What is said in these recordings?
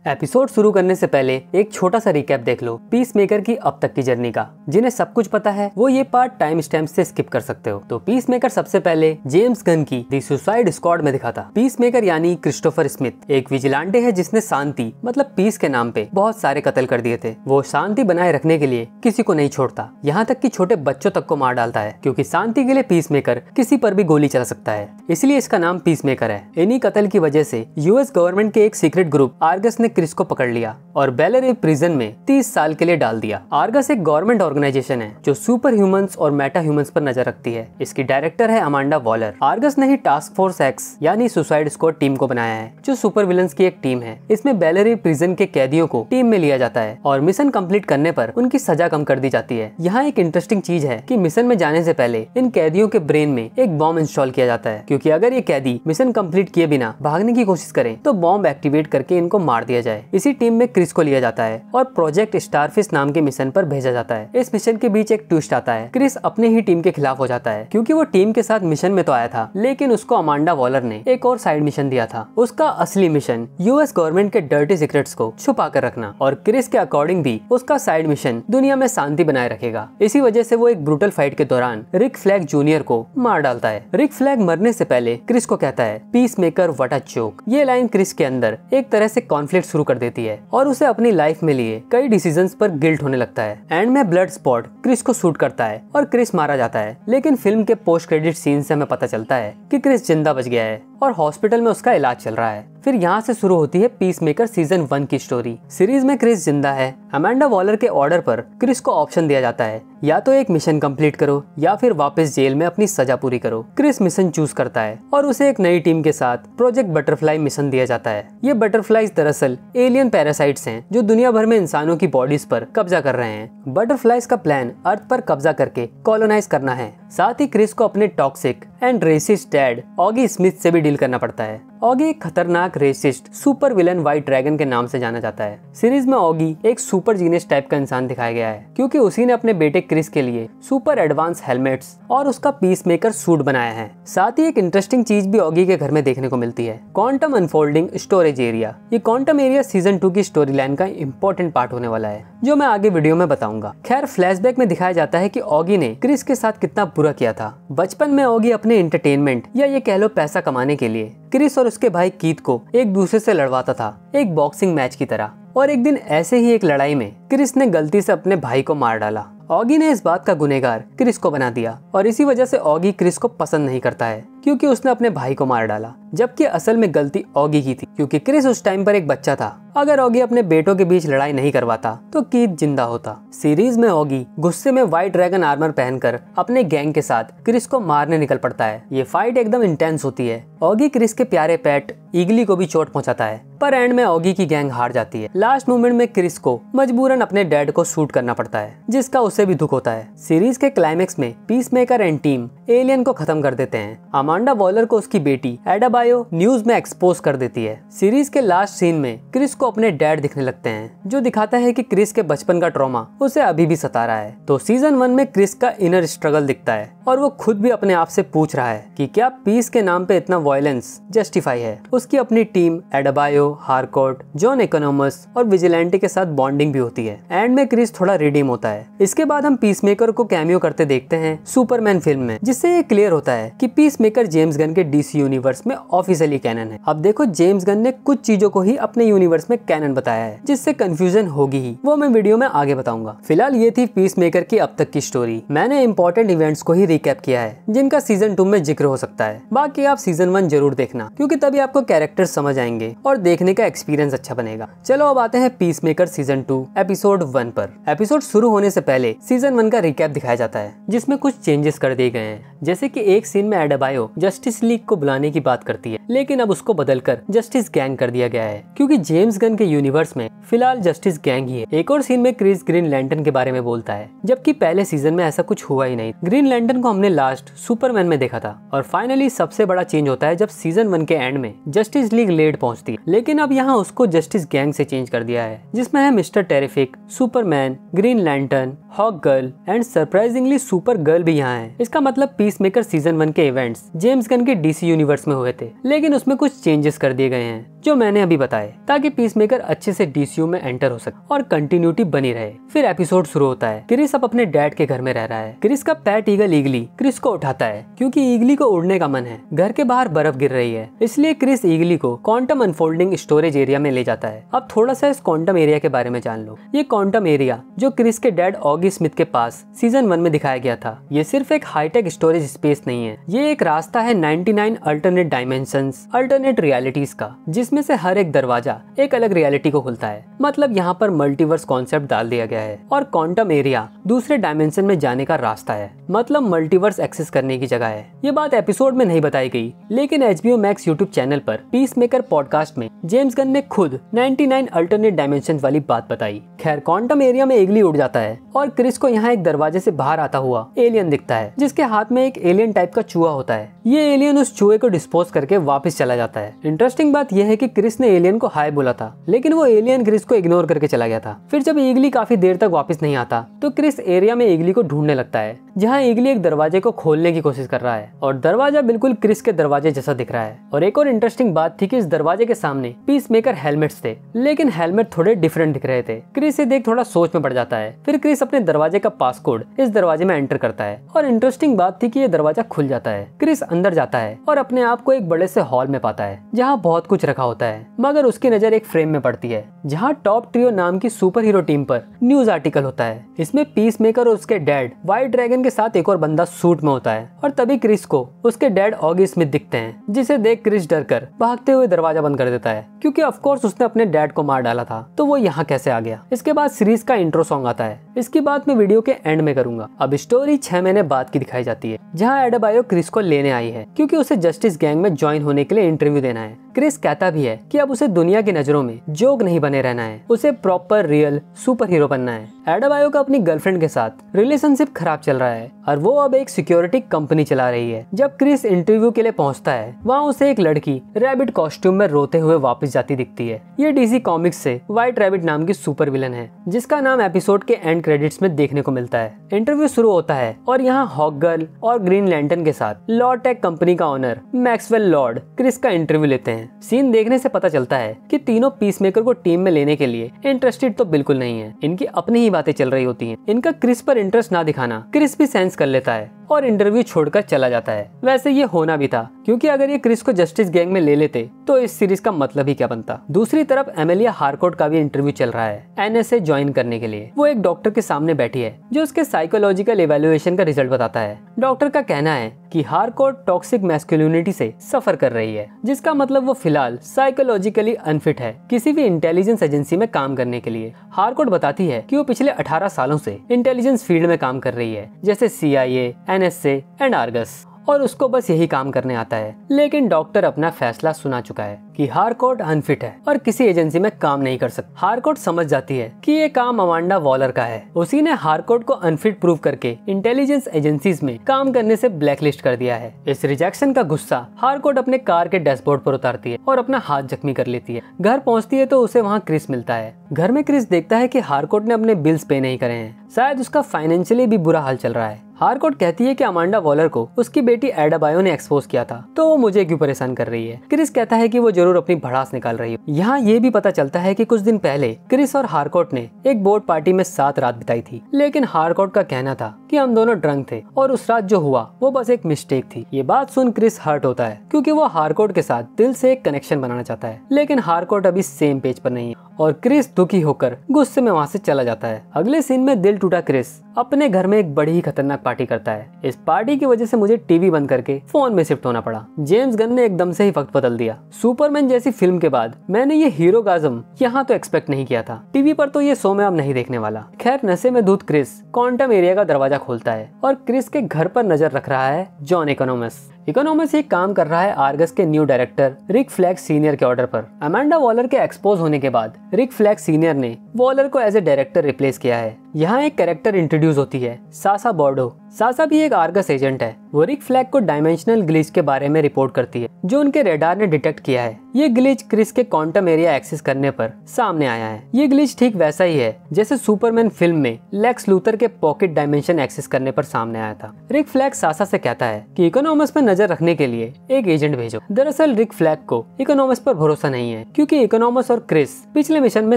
Episode शुरू करने से पहले एक छोटा सा रिकैप देख लो पीस मेकर की अब तक की जर्नी का। जिन्हें सब कुछ पता है वो ये पार्ट टाइम स्टैम्प से स्किप कर सकते हो। तो पीस मेकर सबसे पहले जेम्स गन की द सुसाइड स्क्वाड में दिखा था। पीस मेकर यानी क्रिस्टोफर स्मिथ एक विजिलेंटे है जिसने शांति मतलब पीस के नाम पे बहुत सारे कत्ल कर दिए थे। वो शांति बनाए रखने के लिए किसी को नहीं छोड़ता, यहाँ तक कि छोटे बच्चों तक को मार डालता है, क्योंकि शांति के लिए पीस मेकर किसी पर भी गोली चला सकता है, इसलिए इसका नाम पीस मेकर है। इन्हीं कत्ल की वजह से यूएस गवर्नमेंट के एक सीक्रेट ग्रुप आर्गस ने क्रिस को पकड़ लिया और बेलर प्रिजन में 30 साल के लिए डाल दिया। आर्गस एक गवर्नमेंट ऑर्गेनाइजेशन है जो सुपर ह्यूमंस और मेटा ह्यूमंस पर नजर रखती है। इसकी डायरेक्टर है अमांडा वॉलर। आर्गस ने ही टास्क फोर्स एक्स यानी सुसाइड स्क्वाड टीम को बनाया है, जो सुपर विलन्स की एक टीम है। इसमें बेलर प्रिजन के कैदियों को टीम में लिया जाता है और मिशन कंप्लीट करने पर उनकी सजा कम कर दी जाती है। यहाँ एक इंटरेस्टिंग चीज है कि मिशन में जाने से पहले इन कैदियों के ब्रेन में एक बॉम्ब इंस्टॉल किया जाता है, क्योंकि अगर ये कैदी मिशन कंप्लीट किए बिना भागने की कोशिश करें तो बॉम्ब एक्टिवेट करके इनको मार दिया जाए। इसी टीम में क्रिस को लिया जाता है और प्रोजेक्ट स्टारफिश नाम के मिशन पर भेजा जाता है। इस मिशन के बीच एक ट्विस्ट आता है। क्रिस अपने ही टीम के खिलाफ हो जाता है, क्योंकि वो टीम के साथ मिशन में तो आया था, लेकिन उसको अमांडा वॉलर ने एक और साइड मिशन दिया था। उसका असली मिशन यूएस गवर्नमेंट के डर्टी सीक्रेट्स को छुपा कर रखना, और क्रिस के अकॉर्डिंग भी उसका साइड मिशन दुनिया में शांति बनाए रखेगा। इसी वजह से वो एक ब्रूटल फाइट के दौरान रिक फ्लैग जूनियर को मार डालता है। रिक फ्लैग मरने से पहले क्रिस को कहता है peace maker what a joke. ये लाइन क्रिस के अंदर एक तरह से कॉन्फ्लिक्ट शुरू कर देती है और उसे अपनी लाइफ में लिए कई डिसीजंस पर गिल्ट होने लगता है। एंड में ब्लड स्पॉट क्रिस को शूट करता है और क्रिस मारा जाता है, लेकिन फिल्म के पोस्ट क्रेडिट सीन से हमें पता चलता है कि क्रिस जिंदा बच गया है और हॉस्पिटल में उसका इलाज चल रहा है। फिर यहाँ से शुरू होती है पीस मेकर सीजन 1 की स्टोरी। सीरीज में क्रिस जिंदा है। अमांडा वॉलर के ऑर्डर पर क्रिस को ऑप्शन दिया जाता है, या तो एक मिशन कंप्लीट करो या फिर वापस जेल में अपनी सजा पूरी करो। क्रिस मिशन चूज करता है और उसे एक नई टीम के साथ प्रोजेक्ट बटरफ्लाई मिशन दिया जाता है। ये बटरफ्लाईज दरअसल एलियन पैरासाइट्स हैं जो दुनिया भर में इंसानों की बॉडीज पर कब्जा कर रहे हैं। बटरफ्लाईज का प्लान अर्थ पर कब्जा करके कॉलोनाइज करना है। साथ ही क्रिस को अपने toxic and racist dad Augie Smith से भी डील करना पड़ता है। ऑगी एक खतरनाक racist super villain White Dragon के नाम से जाना जाता है। सीरीज में ऑगी एक सुपर जीनियस टाइप का इंसान दिखाया गया है, क्योंकि उसी ने अपने बेटे क्रिस के लिए सुपर एडवांस हेलमेट्स और उसका पीस मेकर सूट बनाया है। साथ ही एक इंटरेस्टिंग चीज भी ऑगी के घर में देखने को मिलती है, क्वांटम अनफोल्डिंग स्टोरेज एरिया। ये क्वांटम एरिया सीजन 2 की स्टोरी लाइन का इम्पोर्टेंट पार्ट होने वाला है, जो मैं आगे वीडियो में बताऊंगा। खैर, फ्लैशबैक में दिखाया जाता है कि ऑगी ने क्रिस के साथ कितना बुरा किया था। बचपन में ऑगी अपने एंटरटेनमेंट या ये कह लो पैसा कमाने के लिए क्रिस और उसके भाई कीथ को एक दूसरे से लड़वाता था, एक बॉक्सिंग मैच की तरह। और एक दिन ऐसे ही एक लड़ाई में क्रिस ने गलती से अपने भाई को मार डाला। ऑगी ने इस बात का गुनहगार क्रिस को बना दिया और इसी वजह से ऑगी क्रिस को पसंद नहीं करता है, क्योंकि उसने अपने भाई को मार डाला, जबकि असल में गलती ऑगी की थी, क्योंकि क्रिस उस टाइम पर एक बच्चा था। अगर ऑगी अपने बेटों के बीच लड़ाई नहीं करवाता तो कीथ जिंदा होता। सीरीज में ऑगी गुस्से में व्हाइट ड्रैगन आर्मर पहनकर अपने गैंग के साथ क्रिस को मारने निकल पड़ता है। ये फाइट एकदम इंटेंस होती है। ऑगी क्रिस के प्यारे पेट ईगली को भी चोट पहुंचाता है, पर एंड में ऑगी की गैंग हार जाती है। लास्ट मोमेंट में क्रिस को मजबूरन अपने डैड को शूट करना पड़ता है, जिसका उसे भी दुख होता है। सीरीज के क्लाइमेक्स में peace maker and team alien को खत्म कर देते हैं। अमांडा वॉलर को उसकी बेटी एडाबायो न्यूज में एक्सपोज कर देती है। सीरीज के लास्ट सीन में क्रिस को अपने डैड दिखने लगते हैं, जो दिखाता है कि क्रिस के बचपन का ट्रॉमा उसे अभी भी सता रहा है। तो सीजन 1 में क्रिस का इनर स्ट्रगल दिखता है और वो खुद भी अपने आप से पूछ रहा है कि क्या पीस के नाम पे इतना वायलेंस जस्टिफाई है। उसकी अपनी टीम एडाबायो, हारकोर्ट, जॉन इकोनॉमस और विजिलेंटे के साथ बॉन्डिंग भी होती है। एंड में क्रिस थोड़ा रिडीम होता है। इसके बाद हम पीस मेकर को कैमियो करते देखते हैं सुपरमैन फिल्म में, जिससे ये क्लियर होता है कि पीस मेकर जेम्स गन के डीसी यूनिवर्स में ऑफिशियली कैनन है। अब देखो, जेम्स गन ने कुछ चीजों को ही अपने यूनिवर्स में कैनन बताया है, जिससे कंफ्यूजन होगी ही, वो मैं वीडियो में आगे बताऊंगा। फिलहाल ये थी पीस मेकर की अब तक की स्टोरी। मैंने इंपॉर्टेंट इवेंट्स को ही रिकैप किया है, जिनका सीजन 2 में जिक्र हो सकता है। बाकी आप सीजन 1 जरूर देखना, क्योंकि तभी आपको कैरेक्टर समझ आएंगे और देखने का एक्सपीरियंस अच्छा बनेगा। चलो अब आते हैं पीस मेकर सीजन 2 एपिसोड 1 पर। एपिसोड शुरू होने से पहले सीजन 1 का रिकैप दिखाया जाता है, जिसमें कुछ चेंजेस कर दिए गए हैं। जैसे कि एक सीन में एडाबायो जस्टिस लीग को बुलाने की बात करती है, लेकिन अब उसको बदलकर जस्टिस गैंग कर दिया गया है, क्योंकि जेम्स गन के यूनिवर्स में फिलहाल जस्टिस गैंग ही है। एक और सीन में क्रिस ग्रीन लैंटर्न के बारे में बोलता है, जबकि पहले सीजन में ऐसा कुछ हुआ ही नहीं। ग्रीन लैंटर्न को हमने लास्ट सुपरमैन में देखा था। और फाइनली सबसे बड़ा चेंज होता है जब सीजन 1 के एंड में जस्टिस लीग लेट पहुंचती है, लेकिन अब यहाँ उसको जस्टिस गैंग से चेंज कर दिया है, जिसमें है Mister Terrific, Superman, Green Lantern, Hawkgirl and surprisingly Supergirl भी यहाँ है। इसका मतलब पीस पीसमेकर सीजन 1 के इवेंट्स जेम्स गन के डीसी यूनिवर्स में हुए थे, लेकिन उसमें कुछ चेंजेस कर दिए गए हैं जो मैंने अभी बताए, ताकि पीसमेकर अच्छे से डीसीयू में एंटर हो सके और कंटिन्यूटी बनी रहे। फिर एपिसोड शुरू होता है। क्रिस अब अपने डैड के घर में रह रहा है। क्रिस का पेट ईगल ईगली क्रिस को उठाता है क्योंकि ईगली को उड़ने का मन है। घर के बाहर बर्फ गिर रही है, इसलिए क्रिस ईगली को क्वांटम अनफोल्डिंग स्टोरेज एरिया में ले जाता है। अब थोड़ा सा इस क्वांटम एरिया के बारे में जान लो। ये क्वांटम एरिया जो क्रिस के डैड ऑगी स्मिथ के पास सीजन 1 में दिखाया गया था, ये सिर्फ एक हाईटेक स्टोरेज स्पेस नहीं है, ये एक रास्ता है 99 अल्टरनेट डायमेंशंस, अल्टरनेट रियलिटीज का, जिसमें से हर एक दरवाजा एक अलग रियलिटी को खुलता है। मतलब यहाँ पर मल्टीवर्स कॉन्सेप्ट डाल दिया गया है और क्वांटम एरिया दूसरे डायमेंशन में जाने का रास्ता है, मतलब मल्टीवर्स एक्सेस करने की जगह है। ये बात एपिसोड में नहीं बताई गई, लेकिन HBO मैक्स यूट्यूब चैनल पर पीसमेकर पॉडकास्ट में जेम्स गन ने खुद 99 अल्टरनेट डायमेंशन वाली बात बताई। खैर, क्वांटम एरिया में ईगली उड़ जाता है और क्रिस को यहाँ एक दरवाजे से बाहर आता हुआ एलियन दिखता है, जिसके हाथ में एक एलियन टाइप का चूहा होता है। ये एलियन उस चूहे को डिस्पोज करके वापस चला जाता है। इंटरेस्टिंग बात यह है कि क्रिस ने एलियन को हाय बोला था, लेकिन वो एलियन क्रिस को इग्नोर करके चला गया था। फिर जब ईगली काफी देर तक वापस नहीं आता, तो क्रिस एरिया में ईगली को ढूंढने लगता है, जहाँ ईगली एक दरवाजे को खोलने की कोशिश कर रहा है और दरवाजा बिल्कुल क्रिस के दरवाजे जैसा दिख रहा है। और एक और इंटरेस्टिंग बात थी कि इस दरवाजे के सामने पीसमेकर हेलमेट्स थे, लेकिन हेलमेट थोड़े डिफरेंट दिख रहे थे। क्रिस ये देख थोड़ा सोच में पड़ जाता है। फिर क्रिस अपने दरवाजे का पासकोड इस दरवाजे में एंटर करता है और इंटरेस्टिंग बात थी कि ये दरवाजा खुल जाता है। क्रिस अंदर जाता है और अपने आप को एक बड़े से हॉल में पाता है, जहाँ बहुत कुछ रखा होता है, मगर उसकी नजर एक फ्रेम में पड़ती है, जहाँ टॉप ट्रियो नाम की सुपर हीरो टीम पर न्यूज आर्टिकल होता है। इसमें पीसमेकर और उसके डैड व्हाइट ड्रैगन के साथ एक और बंदा सूट में होता है और तभी क्रिस को उसके डैड ऑगी स्मिथ दिखते हैं, जिसे देख क्रिस डरकर भागते हुए दरवाजा बंद कर देता है, क्योंकि ऑफ कोर्स उसने अपने डैड को मार डाला था, तो वो यहाँ कैसे आ गया। इसके बाद सीरीज का इंट्रो सॉन्ग आता है। इसकी बात मैं वीडियो के एंड में करूंगा। अब स्टोरी 6 महीने बाद की दिखाई जाती है, जहाँ एडेबायो क्रिस को लेने आई है क्योंकि उसे जस्टिस गैंग में ज्वाइन होने के लिए इंटरव्यू देना है। क्रिस कहता भी है कि अब उसे दुनिया की नजरों में जोक नहीं बने रहना है, उसे प्रॉपर रियल सुपर हीरो बनना है। एडेबायो का अपनी गर्लफ्रेंड के साथ रिलेशनशिप खराब चल रहा है और वो अब एक सिक्योरिटी कंपनी चला रही है। जब क्रिस इंटरव्यू के लिए पहुंचता है, वहाँ उसे एक लड़की रैबिट कॉस्ट्यूम में रोते हुए वापस जाती दिखती है। ये डीसी कॉमिक्स से व्हाइट रैबिट नाम की सुपर विलन है, जिसका नाम एपिसोड के एंड क्रेडिट्स में देखने को मिलता है। इंटरव्यू शुरू होता है और यहाँ हॉक गर्ल और ग्रीन लैंटर्न के साथ लॉर्ड टेक कंपनी का ओनर मैक्सवेल लॉर्ड क्रिस का इंटरव्यू लेते हैं। सीन देखने से पता चलता है कि तीनों पीसमेकर को टीम में लेने के लिए इंटरेस्टेड तो बिल्कुल नहीं है। इनकी अपनी ही बातें चल रही होती हैं। इनका क्रिस पर इंटरेस्ट ना दिखाना क्रिस भी सेंस कर लेता है और इंटरव्यू छोड़कर चला जाता है। वैसे ये होना भी था, क्योंकि अगर ये क्रिस को जस्टिस गैंग में ले लेते तो इस सीरीज का मतलब ही क्या बनता। दूसरी तरफ एमेलिया हार्कोट का भी इंटरव्यू चल रहा है NSA ज्वाइन करने के लिए। वो एक डॉक्टर के सामने बैठी है जो उसके साइकोलॉजिकल इवैल्यूएशन का रिजल्ट बताता है। डॉक्टर का कहना है कि हार्कोट टॉक्सिक मैस्कुलिनिटी से सफर कर रही है, जिसका मतलब वो फिलहाल साइकोलॉजिकली अनफिट है किसी भी इंटेलिजेंस एजेंसी में काम करने के लिए। हार्कोट बताती है कि वो पिछले 18 सालों से इंटेलिजेंस फील्ड में काम कर रही है, जैसे CIA, NSA एंड आर्गस, और उसको बस यही काम करने आता है। लेकिन डॉक्टर अपना फैसला सुना चुका है कि हार्कोट अनफिट है और किसी एजेंसी में काम नहीं कर सकता। हार्कोट समझ जाती है कि ये काम अमांडा वॉलर का है। उसी ने हार्कोट को अनफिट प्रूव करके इंटेलिजेंस एजेंसीज में काम करने से ब्लैकलिस्ट कर दिया है। इस रिजेक्शन का गुस्सा हार्कोट अपने कार के डैशबोर्ड पर उतारती है और अपना हाथ जख्मी कर लेती है। घर पहुंचती है तो उसे वहाँ क्रिस मिलता है। घर में क्रिस देखता है कि हार्कोट ने अपने बिल्स पे नहीं करे हैं, शायद उसका फाइनेंशियली भी बुरा हाल चल रहा है। हार्कोट कहती है कि अमांडा वॉलर को उसकी बेटी एडेबायो ने एक्सपोज किया था, तो वो मुझे क्यों परेशान कर रही है। क्रिस कहता है कि वो जरूर अपनी भड़ास निकाल रही है। यहाँ ये भी पता चलता है कि कुछ दिन पहले क्रिस और हार्कोट ने एक बोट पार्टी में साथ रात बिताई थी, लेकिन हार्कोट का कहना था कि हम दोनों ड्रंक थे और उस रात जो हुआ वो बस एक मिस्टेक थी। ये बात सुन क्रिस हर्ट होता है, क्योंकि वो हार्कोट के साथ दिल से एक कनेक्शन बनाना चाहता है, लेकिन हार्कोट अभी सेम पेज पर नहीं है और क्रिस दुखी होकर गुस्से में वहाँ से चला जाता है। अगले सीन में दिल टूटा क्रिस अपने घर में एक बड़ी ही खतरनाक पार्टी करता है। इस पार्टी की वजह से मुझे टीवी बंद करके फोन में शिफ्ट होना पड़ा। जेम्स गन ने एकदम से ही वक्त बदल दिया। सुपरमैन जैसी फिल्म के बाद मैंने ये हीरोगाज़म यहाँ तो एक्सपेक्ट नहीं किया था। टीवी पर तो ये शो में अब नहीं देखने वाला। खैर, नशे में धुत क्रिस क्वांटम एरिया का दरवाजा खोलता है और क्रिस के घर पर नजर रख रहा है जॉन इकोनॉमस। इकोनॉमस ये काम कर रहा है आर्गस के new director Rick Flag senior के ऑर्डर पर। अमांडा वॉलर के एक्सपोज होने के बाद रिक फ्लैग सीनियर ने वॉलर को एज ए डायरेक्टर रिप्लेस किया है। यहाँ एक कैरेक्टर इंट्रोड्यूस होती है, सासा बॉर्डो, सासा भी एक आर्गस एजेंट है। वो रिक फ्लैग को डायमेंशनल ग्लिच के बारे में रिपोर्ट करती है जो उनके रेडार ने डिटेक्ट किया है। ये ग्लिच क्रिस के क्वांटम एरिया एक्सेस करने पर सामने आया है। ये ग्लिच ठीक वैसा ही है जैसे सुपरमैन फिल्म में लेक्स लूथर के पॉकेट डायमेंशन एक्सेस करने पर सामने आया था। रिक फ्लैग सासा से कहता है कि इकोनॉमस पर नजर रखने के लिए एक एजेंट भेजो। दरअसल रिक फ्लैग को इकोनॉमस पर भरोसा नहीं है क्योंकि इकोनॉमस और क्रिस पिछले मिशन में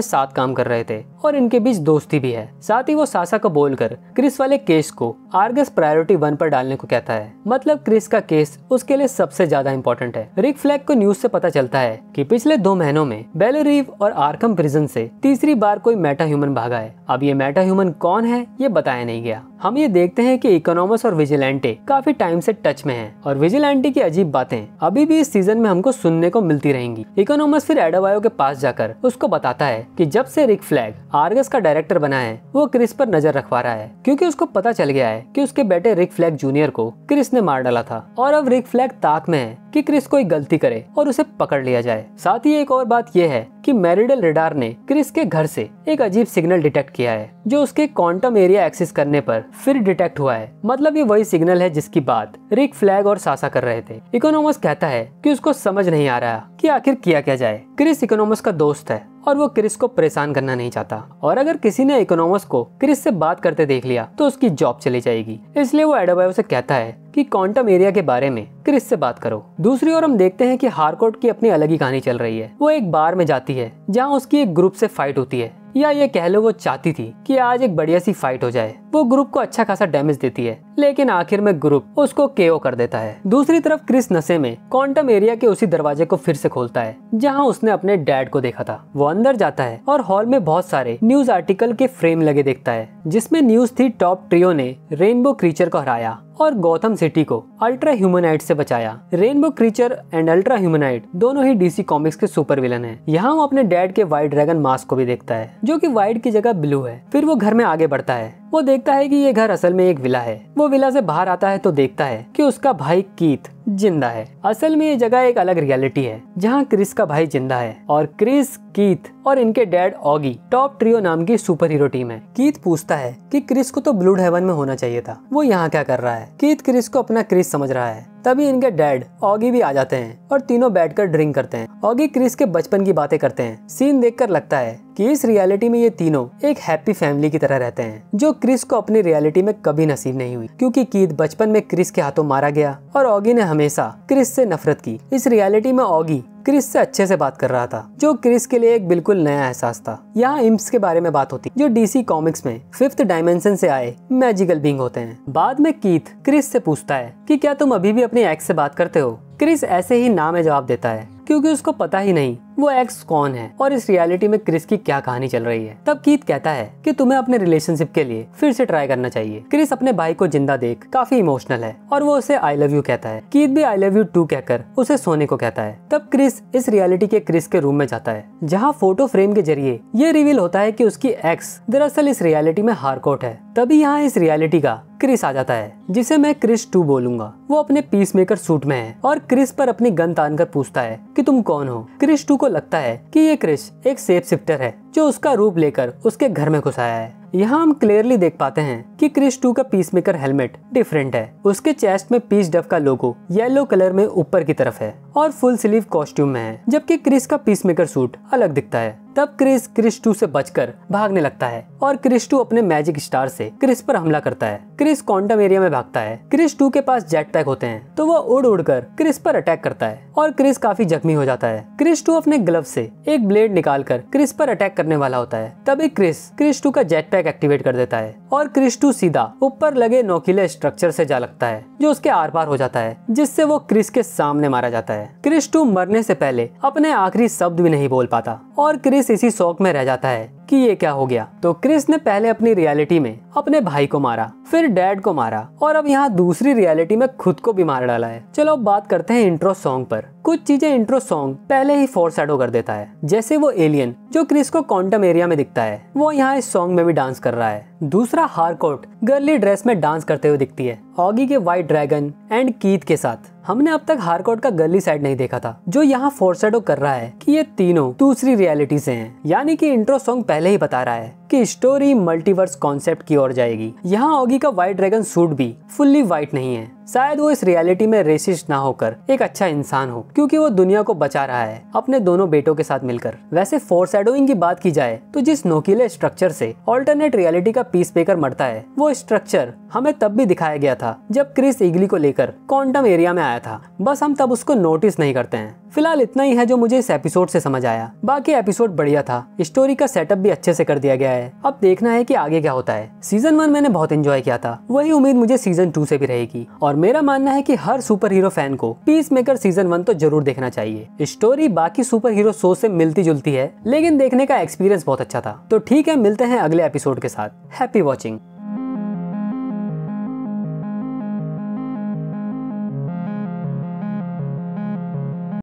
साथ काम कर रहे थे और इनके बीच दोस्ती भी है। साथ ही वो सासा को बोलकर क्रिस वाले केस को आर्गस प्रायोरिटी 1 पर डालने को कहता है। मतलब क्रिस का केस उसके लिए सबसे ज्यादा इंपॉर्टेंट है। रिक फ्लैग को न्यूज से पता चलता है कि पिछले 2 महीनों में बेलोरीव और आर्कम प्रिजन से तीसरी बार कोई मेटा ह्यूमन भागा है। अब ये मेटा ह्यूमन कौन है ये बताया नहीं गया। हम ये देखते हैं कि इकोनॉमस और विजिलेंटे काफी टाइम से टच में हैं और विजिलेंटे की अजीब बातें अभी भी इस सीजन में हमको सुनने को मिलती रहेंगी। इकोनॉमस फिर एडोबायो के पास जाकर उसको बताता है कि जब से रिक फ्लैग आर्गस का डायरेक्टर बना है वो क्रिस पर नजर रखवा रहा है क्योंकि उसको पता चल गया है कि उसके बेटे रिक फ्लैग जूनियर को क्रिस ने मार डाला था और अब रिक फ्लैग ताक में है कि क्रिस कोई गलती करे और उसे पकड़ लिया जाए। साथ ही एक और बात यह है कि मेरिडल रेडार ने क्रिस के घर से एक अजीब सिग्नल डिटेक्ट किया है जो उसके क्वांटम एरिया एक्सेस करने पर फिर डिटेक्ट हुआ है। मतलब ये वही सिग्नल है जिसकी बात रिक फ्लैग और सासा कर रहे थे। इकोनॉमस कहता है कि उसको समझ नहीं आ रहा कि आखिर किया क्या जाए। क्रिस इकोनॉमस का दोस्त है और वो क्रिस को परेशान करना नहीं चाहता और अगर किसी ने इकोनॉमस को क्रिस से बात करते देख लिया तो उसकी जॉब चली जाएगी। इसलिए वो एडोबायो से कहता है कि क्वांटम एरिया के बारे में क्रिस से बात करो। दूसरी ओर हम देखते हैं कि हारकोर्ट की अपनी अलग ही कहानी चल रही है। वो एक बार में जाती है जहाँ उसकी एक ग्रुप से फाइट होती है या ये कह लो वो चाहती थी कि आज एक बढ़िया सी फाइट हो जाए। वो ग्रुप को अच्छा खासा डैमेज देती है लेकिन आखिर में ग्रुप उसको केओ कर देता है। दूसरी तरफ क्रिस नशे में क्वांटम एरिया के उसी दरवाजे को फिर से खोलता है जहां उसने अपने डैड को देखा था। वो अंदर जाता है और हॉल में बहुत सारे न्यूज आर्टिकल के फ्रेम लगे देखता है जिसमें न्यूज थी टॉप ट्रियो ने रेनबो क्रीचर को हराया और गौतम सिटी को अल्ट्रा ह्यूमनाइट से बचाया। रेनबो क्रीचर एंड अल्ट्रा ह्यूमनाइट दोनों ही डीसी कॉमिक्स के सुपर विलन हैं। यहाँ वो अपने डैड के व्हाइट ड्रैगन मास्क को भी देखता है जो कि व्हाइट की जगह ब्लू है। फिर वो घर में आगे बढ़ता है। वो देखता है कि ये घर असल में एक विला है। वो विला से बाहर आता है तो देखता है कि उसका भाई कीथ जिंदा है। असल में ये जगह एक अलग रियलिटी है जहाँ क्रिस का भाई जिंदा है और क्रिस, कीथ और इनके डैड ऑगी टॉप ट्रियो नाम की सुपर हीरो टीम है। कीथ पूछता है कि क्रिस को तो ब्लूड हेवन में होना चाहिए था, वो यहाँ क्या कर रहा है। कीथ क्रिस को अपना क्रिस समझ रहा है। तभी इनके डैड ऑगी भी आ जाते हैं और तीनों बैठकर ड्रिंक करते हैं। ऑगी क्रिस के बचपन की बातें करते हैं। सीन देखकर लगता है कि इस रियलिटी में ये तीनों एक हैप्पी फैमिली की तरह रहते हैं जो क्रिस को अपनी रियलिटी में कभी नसीब नहीं हुई क्योंकि कीथ बचपन में क्रिस के हाथों मारा गया और ऑगी ने हमेशा क्रिस से नफरत की। इस रियलिटी में ऑगी क्रिस से अच्छे से बात कर रहा था जो क्रिस के लिए एक बिल्कुल नया एहसास था। यहाँ इम्प्स के बारे में बात होती जो डीसी कॉमिक्स में 5th डायमेंशन से आए मैजिकल बीइंग होते हैं। बाद में कीथ क्रिस से पूछता है कि क्या तुम अभी भी अपने एक्स से बात करते हो। क्रिस ऐसे ही ना में जवाब देता है क्योंकि उसको पता ही नहीं वो एक्स कौन है और इस रियलिटी में क्रिस की क्या कहानी चल रही है। तब कीथ कहता है कि तुम्हें अपने रिलेशनशिप के लिए फिर से ट्राई करना चाहिए। क्रिस अपने भाई को जिंदा देख काफी इमोशनल है और वो उसे आई लव यू कहता है। कीथ भी आई लव यू टू कहकर उसे सोने को कहता है। तब क्रिस इस रियलिटी के क्रिस के रूम में जाता है जहाँ फोटो फ्रेम के जरिए ये रिवील होता है कि उसकी एक्स दरअसल इस रियलिटी में हारकोर्ट है। तभी यहाँ इस रियलिटी का क्रिस आ जाता है जिसे मैं क्रिस 2 बोलूंगा। वो अपने पीस मेकर सूट में है और क्रिस पर अपनी गन तानकर पूछता है कि तुम कौन हो। क्रिस 2 को लगता है कि ये क्रिस एक शेप शिफ्टर है जो उसका रूप लेकर उसके घर में घुस आया है। यहाँ हम क्लियरली देख पाते हैं कि क्रिस 2 का पीसमेकर हेलमेट डिफरेंट है। उसके चेस्ट में पीस डफ का लोगो येलो कलर में ऊपर की तरफ है और फुल स्लीव कॉस्ट्यूम में है जबकि क्रिस का पीसमेकर सूट अलग दिखता है। तब क्रिस 2 से बचकर भागने लगता है और क्रिस 2 अपने मैजिक स्टार से क्रिस पर हमला करता है। क्रिस क्वांटम एरिया में भागता है। क्रिस 2 के पास जेट पैक होते हैं तो वो उड़ उड़कर क्रिस पर अटैक करता है और क्रिस काफी जख्मी हो जाता है। क्रिस 2 अपने ग्लव से एक ब्लेड निकालकर क्रिस पर अटैक करने वाला होता है। तभी क्रिस 2 का जेट पैक एक्टिवेट कर देता है और क्रिस 2 सीधा ऊपर लगे नोकीले स्ट्रक्चर से जा लगता है जो उसके आर पार हो जाता है जिससे वो क्रिस के सामने मारा जाता है। क्रिस 2 मरने से पहले अपने आखिरी शब्द भी नहीं बोल पाता और क्रिस इसी शौक में रह जाता है कि ये क्या हो गया। तो क्रिस ने पहले अपनी रियलिटी में अपने भाई को मारा, फिर डैड को मारा और अब यहाँ दूसरी रियलिटी में खुद को भी मार डाला है। चलो अब बात करते हैं इंट्रो सॉन्ग पर। कुछ चीजें इंट्रो सॉन्ग पहले ही फोरशैडो कर देता है, जैसे वो एलियन जो क्रिस को क्वांटम एरिया में दिखता है वो यहाँ इस सॉन्ग में भी डांस कर रहा है। दूसरा हारकोर्ट गर्ली ड्रेस में डांस करते हुए दिखती है ऑगी के व्हाइट ड्रैगन एंड कीथ के साथ। हमने अब तक हारकोर्ट का गर्ली साइड नहीं देखा था जो यहाँ फोरशैडो कर रहा है कि ये तीनों दूसरी रियलिटी से हैं। यानी कि इंट्रो सॉन्ग पहले ही बता रहा है कि स्टोरी मल्टीवर्स कॉन्सेप्ट की ओर जाएगी। यहाँ ऑगी का व्हाइट ड्रैगन सूट भी फुल्ली व्हाइट नहीं है। शायद वो इस रियलिटी में रेसिस्ट ना होकर एक अच्छा इंसान हो, क्योंकि वो दुनिया को बचा रहा है अपने दोनों बेटों के साथ मिलकर। वैसे फोरशैडोइंग की बात की जाए तो जिस नोकीले स्ट्रक्चर से ऑल्टरनेट रियलिटी का पीसमेकर मरता है, वो स्ट्रक्चर हमें तब भी दिखाया गया था जब क्रिस ईगली को लेकर क्वांटम एरिया में आया था, बस हम तब उसको नोटिस नहीं करते हैं। फिलहाल इतना ही है जो मुझे इस एपिसोड से समझ आया। बाकी एपिसोड बढ़िया था, स्टोरी का सेटअप भी अच्छे से कर दिया गया है। अब देखना है कि आगे क्या होता है। सीजन 1 मैंने बहुत एंजॉय किया था, वही उम्मीद मुझे सीजन 2 से भी रहेगी। और मेरा मानना है कि हर सुपर हीरो फैन को पीसमेकर सीजन 1 तो जरूर देखना चाहिए। स्टोरी बाकी सुपर हीरो शो से मिलती जुलती है, लेकिन देखने का एक्सपीरियंस बहुत अच्छा था। तो ठीक है, मिलते हैं अगले एपिसोड के साथ। Happy watching.